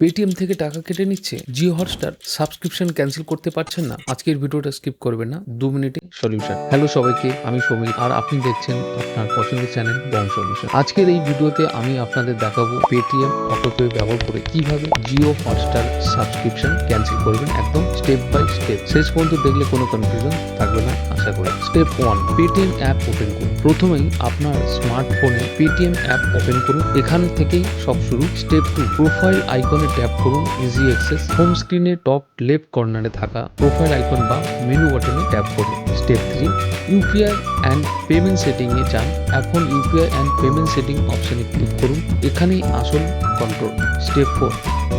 Paytm থেকে টাকা কেটে নিচ্ছে, জিও হটস্টার সাবস্ক্রিপশন ক্যান্সেল করতে পারছেন না। আজকের ভিডিওটা স্কিপ করবেন না, 2 মিনিটে সলিউশন। হ্যালো সবাইকে, আমি সমীর আর আপনি দেখছেন আপনার পছন্দের চ্যানেল বং সলিউশন। আজকের এই ভিডিওতে আমি আপনাদের দেখাবো পেটিএম অটোপে ব্যবহার করে কিভাবে জিও হটস্টার সাবস্ক্রিপশন ক্যান্সেল করবেন, একদম স্টেপ বাই স্টেপ। শেষ পর্যন্ত দেখলে কোনো কনফিউশন থাকবে না আশা করি। স্টেপ 1, পেটিএম অ্যাপ ওপেন করুন। প্রথমেই আপনার স্মার্টফোনে পেটিএম অ্যাপ ওপেন করুন, এখান থেকেই সব শুরু। স্টেপ 2, প্রোফাইল আইকনে ট্যাপ করুন, ইজি অ্যাক্সেস। হোম স্ক্রিনে টপ লেফট কর্নারে থাকা প্রোফাইল আইকন বা মেনু বাটনে ট্যাপ করুন। স্টেপ 3, ইউপিআই অ্যান্ড পেমেন্ট সেটিংয়ে যান। এখন ইউপিআই অ্যান্ড পেমেন্ট সেটিং অপশনে ক্লিক করুন, এখানেই আসল control. Step 4,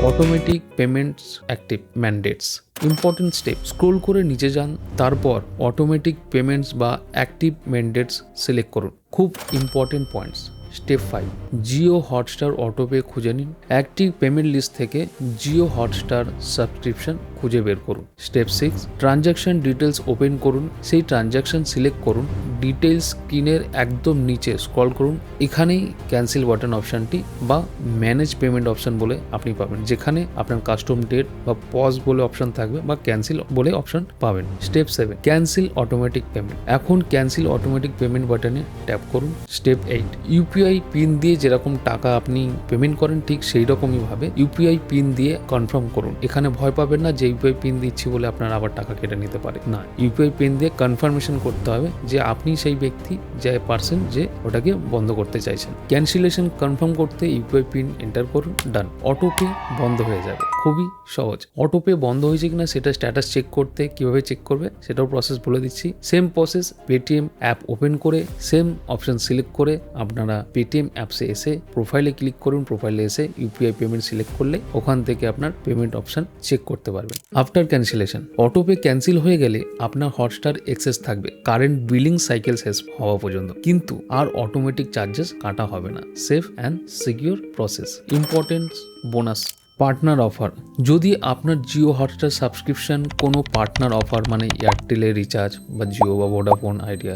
automatic payments active ম্যান্ডেটস। Important step, scroll করে নিচে যান, তারপর অটোমেটিক পেমেন্টস বা অ্যাক্টিভ ম্যান্ডেটস সিলেক্ট করুন। খুব important points. Step 5, Jio Hotstar autopay খুঁজে নিন। অ্যাক্টিভ পেমেন্ট লিস্ট থেকে জিও হটস্টার সাবস্ক্রিপশন খুঁজে বের করুন। স্টেপ 6, ট্রানজ্যাকশন ডিটেলস ওপেন করুন, সেই ট্রানজ্যাকশন সিলেক্ট করুন। ডিটেলস স্ক্রিনের একদম নিচে স্ক্রল করুন, এখানেই ক্যান্সেল বাটন অপশনটি বা ম্যানেজ পেমেন্ট অপশন বলে আপনি পাবেন, যেখানে আপনার কাস্টম ডেট বা পজ বলে অপশন থাকবে বা ক্যান্সেল বলে অপশন পাবেন। Step 7, cancel automatic payment. এখন ক্যান্সেল অটোমেটিক পেমেন্ট বাটনে ট্যাপ করুন। স্টেপ 8, ইউপিআই পিন দিয়ে যেরকম টাকা আপনি পেমেন্ট করেন ঠিক সেই রকমই ভাবে ইউপিআই পিন দিয়ে কনফার্ম করুন। এখানে ভয় পাবেন না যে ইউপিআই পিন দিচ্ছি বলে আপনার আবার টাকা কেটে নিতে পারে, না, ইউপিআই পিন দিয়ে কনফার্মেশন করতে হবে যে আপনি সেই ব্যক্তি যে পারসন যে ওটাকে বন্ধ করতে চাইছেন। ক্যান্সেলেশন কনফার্ম করতে ইউপিআই পিন এন্টার করুন, ডান। অটোপে বন্ধ হয়ে যাবে, খুবই সহজ। অটোপে বন্ধ হয়েছে কিনা সেটা স্ট্যাটাস চেক করতে কিভাবে চেক করবে সেটাও প্রসেস বলে দিচ্ছি। Same process, Paytm app open করে সেম অপশন সিলেক্ট করে আপনারা পেটিএম অ্যাপসে এসে প্রোফাইলে ক্লিক করুন। প্রোফাইলে এসে ইউপিআই পেমেন্ট সিলেক্ট করলে ওখান থেকে আপনার পেমেন্ট অপশন চেক করতে পারবেন। আফটার ক্যান্সেলেশন, অটোপে ক্যান্সেল হয়ে গেলে আপনার হটস্টার এক্সেস থাকবে কারেন্ট বিলিং সাইকেল শেষ হওয়া পর্যন্ত, কিন্তু আর অটোমেটিক চার্জেস কাটা হবে না। Safe and secure process. Important bonus, partner offer. যদি আপনার জিও হটস্টার সাবস্ক্রিপশন কোনো পার্টনার অফার মানে এয়ারটেলের রিচার্জ বা জিও বা ভোডাফোন আইডিয়া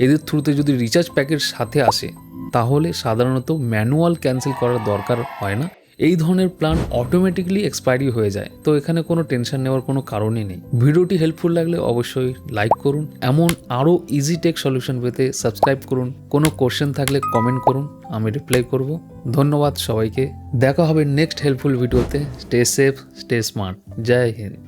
এদের থ্রুতে যদি রিচার্জ প্যাকের সাথে আসে তাহলে সাধারণত ম্যানুয়াল ক্যান্সেল করার দরকার হয় না। এই ধরনের প্ল্যান অটোমেটিকলি এক্সপায়ারি হয়ে যায়, তো এখানে কোনো টেনশন নেওয়ার কোনো কারণই নেই। ভিডিওটি হেল্পফুল লাগলে অবশ্যই লাইক করুন। এমন আরও ইজি টেক সলিউশন পেতে সাবস্ক্রাইব করুন। কোনো কোশ্চেন থাকলে কমেন্ট করুন, আমি রিপ্লাই করব। ধন্যবাদ সবাইকে, দেখা হবে নেক্সট হেল্পফুল ভিডিওতে। স্টে সেফ, স্টে স্মার্ট, জয় হিন্দ।